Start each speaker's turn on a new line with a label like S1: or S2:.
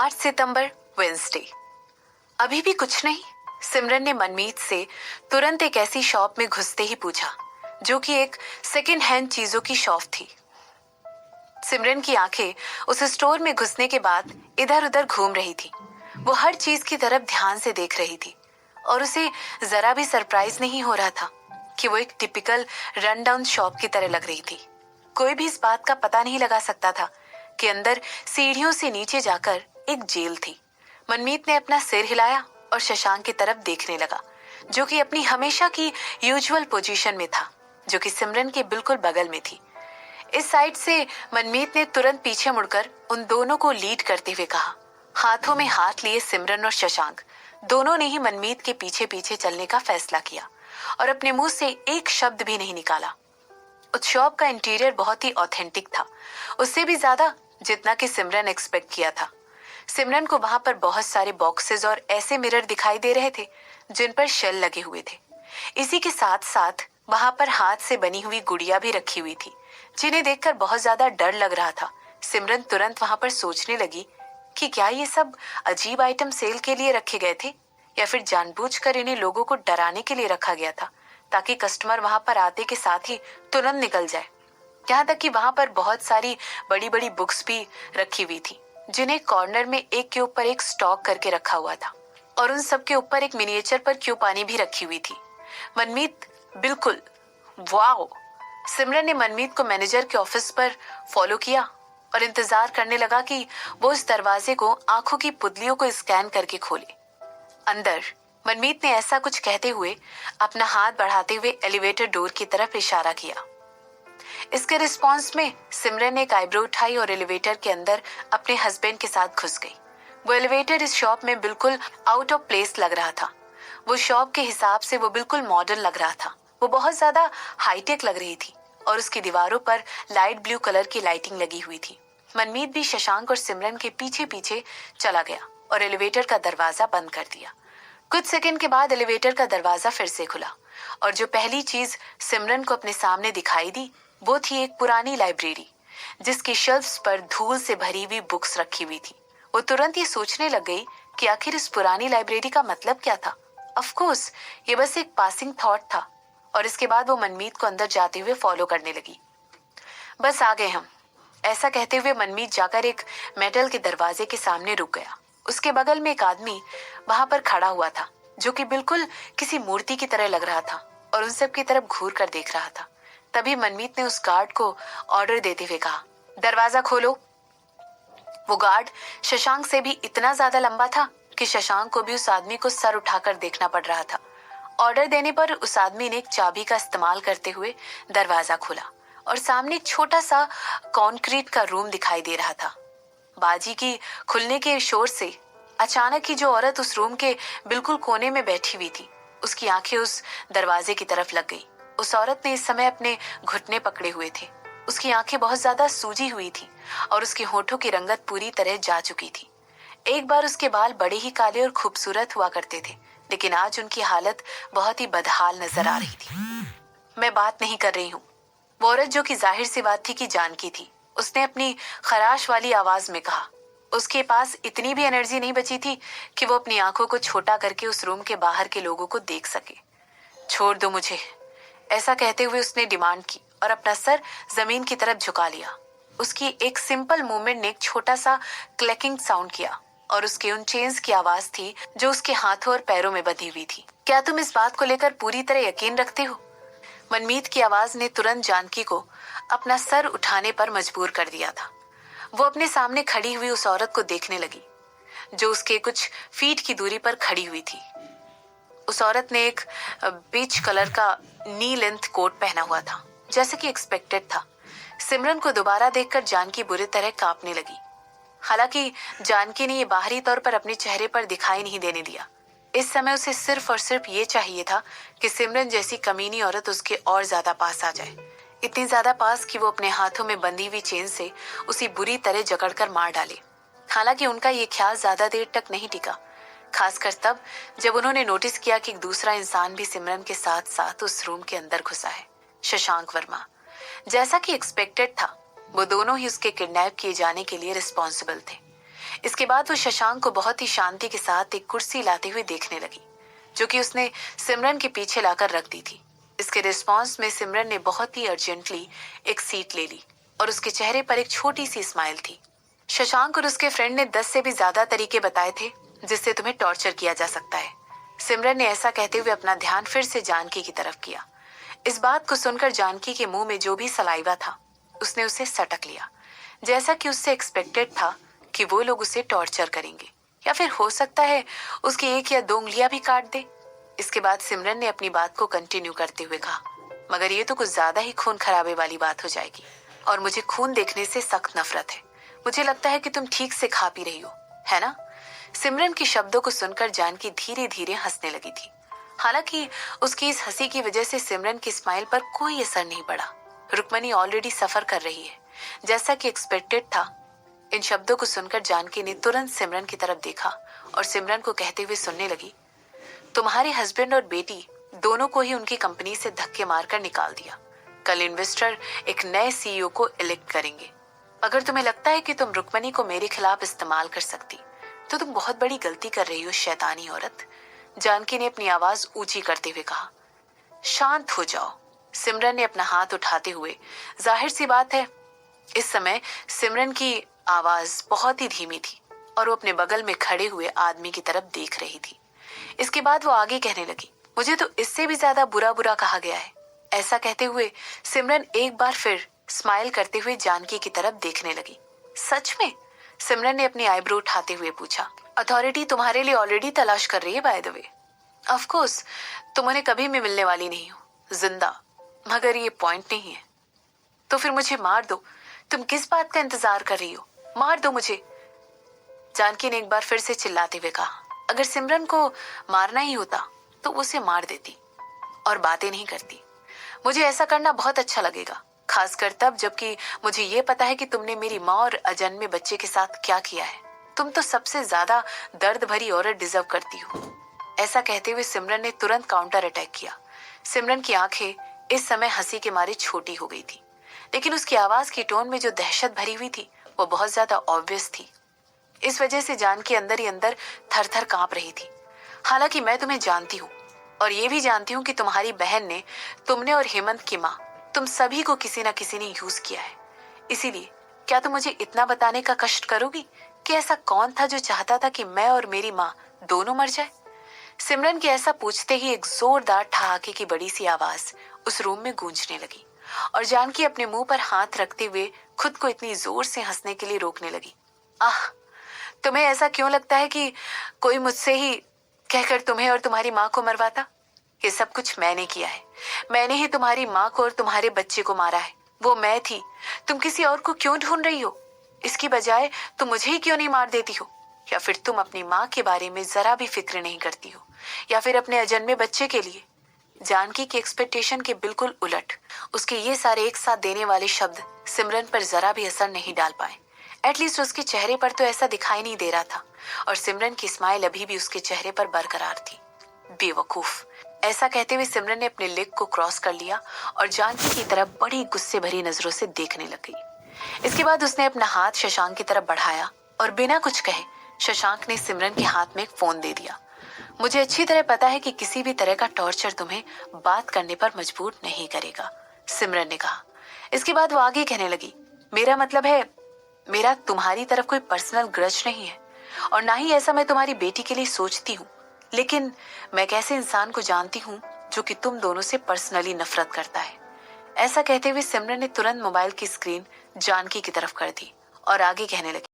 S1: 8 सितंबर Wednesday. अभी भी कुछ नहीं। सिमरन ने मनमीत से तुरंत एक ऐसी शॉप में घुसते ही पूछा जो कि एक सेकंड हैंड चीजों की शॉप थी। सिमरन की आंखें उस स्टोर में घुसने के बाद इधर उधर घूम रही थी। वो हर चीज की तरफ ध्यान से देख रही थी और उसे जरा भी सरप्राइज नहीं हो रहा था कि वो एक टिपिकल रन डाउन शॉप की तरह लग रही थी। कोई भी इस बात का पता नहीं लगा सकता था कि अंदर सीढ़ियों से नीचे जाकर एक जेल थी। मनमीत ने अपना सिर हिलाया और शशांक की तरफ देखने लगा, जो कि अपनी हमेशा की यूजुअल पोजीशन में था, जो कि सिमरन के बिल्कुल बगल में थी। इस साइड से मनमीत ने तुरंत पीछे मुड़कर उन दोनों को लीड करते हुए कहा। हाथों में हाथ लिए सिमरन और शशांक दोनों ने ही मनमीत के पीछे पीछे चलने का फैसला किया और अपने मुंह से एक शब्द भी नहीं निकाला। उस शॉप का इंटीरियर बहुत ही ऑथेंटिक था, उससे भी ज्यादा जितना कि सिमरन एक्सपेक्ट किया था। सिमरन को वहां पर बहुत सारे बॉक्सेस और ऐसे मिरर दिखाई दे रहे थे जिन पर शेल लगे हुए थे। इसी के साथ साथ वहां पर हाथ से बनी हुई गुड़िया भी रखी हुई थी, जिन्हें देखकर बहुत ज्यादा डर लग रहा था। सिमरन तुरंत वहां पर सोचने लगी कि क्या ये सब अजीब आइटम सेल के लिए रखे गए थे या फिर जानबूझकर इन्हें लोगों को डराने के लिए रखा गया था, ताकि कस्टमर वहां पर आते के साथ ही तुरंत निकल जाए। यहाँ तक कि वहां पर बहुत सारी बड़ी बड़ी बुक्स भी रखी हुई थी, जिन्हें कॉर्नर में एक के ऊपर एक स्टॉक करके रखा हुआ था और उन सब के ऊपर एक मिनिएचर पर क्यों पानी भी रखी हुई थी। मनमीत बिल्कुल वाओ। सिमरन ने मनमीत को मैनेजर के ऑफिस पर फॉलो किया और इंतजार करने लगा कि वो इस दरवाजे को आंखों की पुतलियों को स्कैन करके खोले। अंदर मनमीत ने ऐसा कुछ कहते हुए अपना हाथ बढ़ाते हुए एलिवेटर डोर की तरफ इशारा किया। इसके रिस्पॉन्स में सिमरन ने एक आईब्रो उठाई और एलिवेटर के अंदर अपने हस्बैंड के साथ घुस गई। वो एलिवेटर इस शॉप में बिल्कुल आउट ऑफ प्लेस लग रहा था। वो शॉप के हिसाब से वो बिल्कुल मॉडर्न लग रहा था। वो बहुत ज्यादा हाईटेक लग रही थी और उसकी दीवारों पर लाइट ब्लू कलर की लाइटिंग लगी हुई थी। मनमीत भी शशांक और सिमरन के पीछे पीछे चला गया और एलिवेटर का दरवाजा बंद कर दिया। कुछ सेकंड के बाद एलिवेटर का दरवाजा फिर से खुला और जो पहली चीज सिमरन को अपने सामने दिखाई दी वो थी एक पुरानी लाइब्रेरी, जिसकी शेल्फ्स पर धूल से भरी हुई बुक्स रखी हुई थी। वो तुरंत ये सोचने लग गई कि आखिर इस पुरानी लाइब्रेरी का मतलब क्या था। ऑफ कोर्स ये बस एक पासिंग थॉट था और इसके बाद वो मनमीत को अंदर जाते हुए फॉलो करने लगी। बस आ गए हम, ऐसा कहते हुए मनमीत जाकर एक मेटल के दरवाजे के सामने रुक गया। उसके बगल में एक आदमी वहां पर खड़ा हुआ था, जो कि बिल्कुल किसी मूर्ति की तरह लग रहा था और उन सब की तरफ घूर कर देख रहा था। तभी मनमीत ने उस गार्ड को ऑर्डर देते हुए कहा, दरवाजा खोलो। वो गार्ड शशांक से भी इतना ज्यादा लंबा था कि शशांक को भी उस आदमी को सर उठाकर देखना पड़ रहा था। ऑर्डर देने पर उस आदमी ने एक चाबी का इस्तेमाल करते हुए दरवाजा खोला और सामने एक छोटा सा कंक्रीट का रूम दिखाई दे रहा था। बाजी की खुलने के शोर से अचानक ही जो औरत उस रूम के बिल्कुल कोने में बैठी हुई थी, उसकी आंखें उस दरवाजे की तरफ लग गई। उस औरत ने इस समय अपने घुटने पकड़े हुए थे। उसकी आंखें बहुत ज्यादा सूजी हुई थी और उसके होठों की रंगत पूरी तरह जा चुकी थी। एक बार उसके बाल बड़े ही काले और खूबसूरत हुआ करते थे, लेकिन आज उनकी हालत बहुत ही बदहाल नजर आ रही थी। मैं बात नहीं कर रही हूँ, वो औरत, जो कि जाहिर सी बात थी कि जानकी थी, उसने अपनी खराश वाली आवाज में कहा। उसके पास इतनी भी एनर्जी नहीं बची थी कि वो अपनी आंखों को छोटा करके उस रूम के बाहर के लोगों को देख सके। छोड़ दो मुझे, ऐसा कहते हुए उसने डिमांड की और अपना सर जमीन की तरफ झुका लिया। उसकी एक सिंपल मूवमेंट ने एक छोटा सा क्लैकिंग साउंड किया और उसके उन चेन्स की आवाज थी जो उसके हाथों और पैरों में बंधी हुई थी। क्या तुम इस बात को लेकर पूरी तरह यकीन रखते हो? मनमीत की आवाज ने तुरंत जानकी को अपना सर उठाने पर मजबूर कर दिया था। वो अपने सामने खड़ी हुई उस औरत को देखने लगी, जो उसके कुछ फीट की दूरी पर खड़ी हुई थी। उस औरत ने एक बीच कलर का नी लेंथ कोट पहना हुआ था, जैसे कि एक्सपेक्टेड था। सिमरन को दोबारा देखकर जानकी बुरी तरह कांपने लगी। हालांकि जानकी ने ये बाहरी तौर पर अपने चेहरे पर दिखाई नहीं देने दिया। इस समय उसे सिर्फ और सिर्फ ये चाहिए था कि सिमरन जैसी कमीनी औरत उसके और ज्यादा पास आ जाए, इतनी ज्यादा पास कि वो अपने हाथों में बंधी हुई चेन से उसे बुरी तरह जकड़कर मार डाले। हालांकि उनका ये ख्याल ज्यादा देर तक नहीं टिका, खासकर तब जब उन्होंने नोटिस किया कि एक दूसरा इंसान भी सिमरन के साथ साथ उस रूम के अंदर घुसा है, शशांक वर्मा। जैसा कि एक्सपेक्टेड था, वो दोनों ही उसके किडनैप किए जाने के लिए रिस्पॉन्सिबल थे। इसके बाद वो शशांक को बहुत ही शांति के साथ एक कुर्सी लाते हुए देखने लगी, जो कि उसने सिमरन के पीछे लाकर रख दी थी। इसके रिस्पॉन्स में सिमरन ने बहुत ही अर्जेंटली एक सीट ले ली और उसके चेहरे पर एक छोटी सी स्माइल थी। शशांक और उसके फ्रेंड ने 10 से भी ज्यादा तरीके बताए थे जिससे तुम्हें टॉर्चर किया जा सकता है। सिमरन ने ऐसा कहते हुए अपना ध्यान फिर से जानकी की तरफ किया। इस बात को सुनकर जानकी के मुंह में जो भी सलाइवा था उसने उसे सटक लिया, जैसा कि उससे एक्सपेक्टेड था कि वो लोग उसे टॉर्चर करेंगे या फिर हो सकता है उसकी 1 या 2 उंगलियां भी काट दे। इसके बाद सिमरन ने अपनी बात को कंटिन्यू करते हुए कहा, मगर ये तो कुछ ज्यादा ही खून खराबे वाली बात हो जाएगी और मुझे खून देखने से सख्त नफरत है। मुझे लगता है कि तुम ठीक से खा पी रही हो, है ना? सिमरन के शब्दों को सुनकर जानकी धीरे धीरे हंसने लगी थी। हालांकि उसकी इस हंसी की वजह से सिमरन की स्माइल पर कोई असर नहीं पड़ा। रुक्मणी ऑलरेडी सफर कर रही है, जैसा कि एक्सपेक्टेड था। इन शब्दों को सुनकर जानकी ने तुरंत सिमरन की तरफ देखा और सिमरन को कहते हुए सुनने लगी, तुम्हारे हस्बैंड और बेटी दोनों को ही उनकी कंपनी से धक्के मारकर निकाल दिया। कल इन्वेस्टर एक नए सीईओ को इलेक्ट करेंगे। अगर तुम्हें लगता है कि तुम रुक्मणी को मेरे खिलाफ इस्तेमाल कर सकती तो तुम बहुत बड़ी गलती कर रही हो, शैतानी औरत। जानकी ने अपनी आवाज ऊंची करते हुए कहा। शांत हो जाओ, सिमरन ने अपना हाथ उठाते हुए। जाहिर सी बात है इस समय सिमरन की आवाज बहुत ही धीमी थी और वो अपने बगल में खड़े हुए आदमी की तरफ देख रही थी। इसके बाद वो आगे कहने लगी, मुझे तो इससे भी ज्यादा बुरा बुरा कहा गया है। ऐसा कहते हुए सिमरन एक बार फिर स्माइल करते हुए जानकी की तरफ देखने लगी। सच में? सिमरन ने अपनी आईब्रो उठाते हुए पूछा। अथॉरिटी तुम्हारे लिए ऑलरेडी तलाश कर रही है by the way. Of course तुम उन्हें कभी भी मिलने वाली नहीं हो जिंदा, मगर ये पॉइंट नहीं है। तो फिर मुझे मार दो। तुम किस बात का इंतजार कर रही हो? मार दो मुझे, जानकी ने एक बार फिर से चिल्लाते हुए कहा। अगर सिमरन को मारना ही होता तो उसे मार देती और बातें नहीं करती। मुझे ऐसा करना बहुत अच्छा लगेगा, खासकर तब जबकि मुझे ये पता है कि तुमने मेरी माँ और अजन्मे बच्चे के साथ क्या किया है। तुम तो सबसे ज्यादा दर्द भरी औरत डिजर्व करती हो। ऐसा कहते हुए सिमरन ने तुरंत काउंटर अटैक किया। सिमरन की आंखें इस समय हंसी के मारे छोटी हो गई थी, लेकिन उसकी आवाज की टोन में जो दहशत भरी हुई थी वो बहुत ज्यादा ऑब्वियस थी। इस वजह से जानकी अंदर ही अंदर थर थर कांप रही थी। हालांकि मैं तुम्हें जानती हूँ और ये भी जानती हूँ कि तुम्हारी बहन ने, तुमने और हेमंत की माँ, तुम सभी को किसी न किसी ने यूज किया है। इसीलिए क्या तुम मुझे इतना बताने का कष्ट करोगी कि ऐसा कौन था जो चाहता था कि मैं और मेरी माँ दोनों मर जाए? सिमरन के ऐसा पूछते ही एक जोरदार ठहाके की बड़ी सी आवाज उस रूम में गूंजने लगी और जानकी अपने मुंह पर हाथ रखते हुए खुद को इतनी जोर से हंसने के लिए रोकने लगी। आह, तुम्हें ऐसा क्यों लगता है कि कोई मुझसे ही कहकर तुम्हें और तुम्हारी माँ को मरवाता? ये सब कुछ मैंने किया है। मैंने ही तुम्हारी माँ को और तुम्हारे बच्चे को मारा है। वो मैं थी। तुम किसी और को क्यों ढूंढ रही हो? इसकी बजाय तुम मुझे ही क्यों नहीं मार देती हो? या फिर तुम अपनी माँ के बारे में जरा भी फिक्र नहीं करती हो? या फिर अपने अजन्मे बच्चे के लिए? जानकी की एक्सपेक्टेशन के बिल्कुल उलट उसके ये सारे एक साथ देने वाले शब्द सिमरन पर जरा भी असर नहीं डाल पाए। एटलीस्ट उसके चेहरे पर तो ऐसा दिखाई नहीं दे रहा था और सिमरन की स्माइल अभी भी उसके चेहरे पर बरकरार थी। बेवकूफ, ऐसा कहते हुए सिमरन ने अपने लेग को क्रॉस कर लिया और जानकी की तरफ बड़ी गुस्से भरी नजरों से देखने लग गई। इसके बाद उसने अपना हाथ शशांक की तरफ बढ़ाया और बिना कुछ कहे शशांक ने सिमरन के हाथ में एक फोन दे दिया। मुझे अच्छी तरह पता है कि किसी भी तरह का टॉर्चर तुम्हें बात करने पर मजबूर नहीं करेगा, सिमरन ने कहा। इसके बाद वो आगे कहने लगी, मेरा मतलब है मेरा तुम्हारी तरफ कोई पर्सनल ग्रज नहीं है और ना ही ऐसा मैं तुम्हारी बेटी के लिए सोचती हूँ, लेकिन मैं एक ऐसे इंसान को जानती हूँ जो कि तुम दोनों से पर्सनली नफरत करता है। ऐसा कहते हुए सिमरन ने तुरंत मोबाइल की स्क्रीन जानकी की तरफ कर दी और आगे कहने लगी,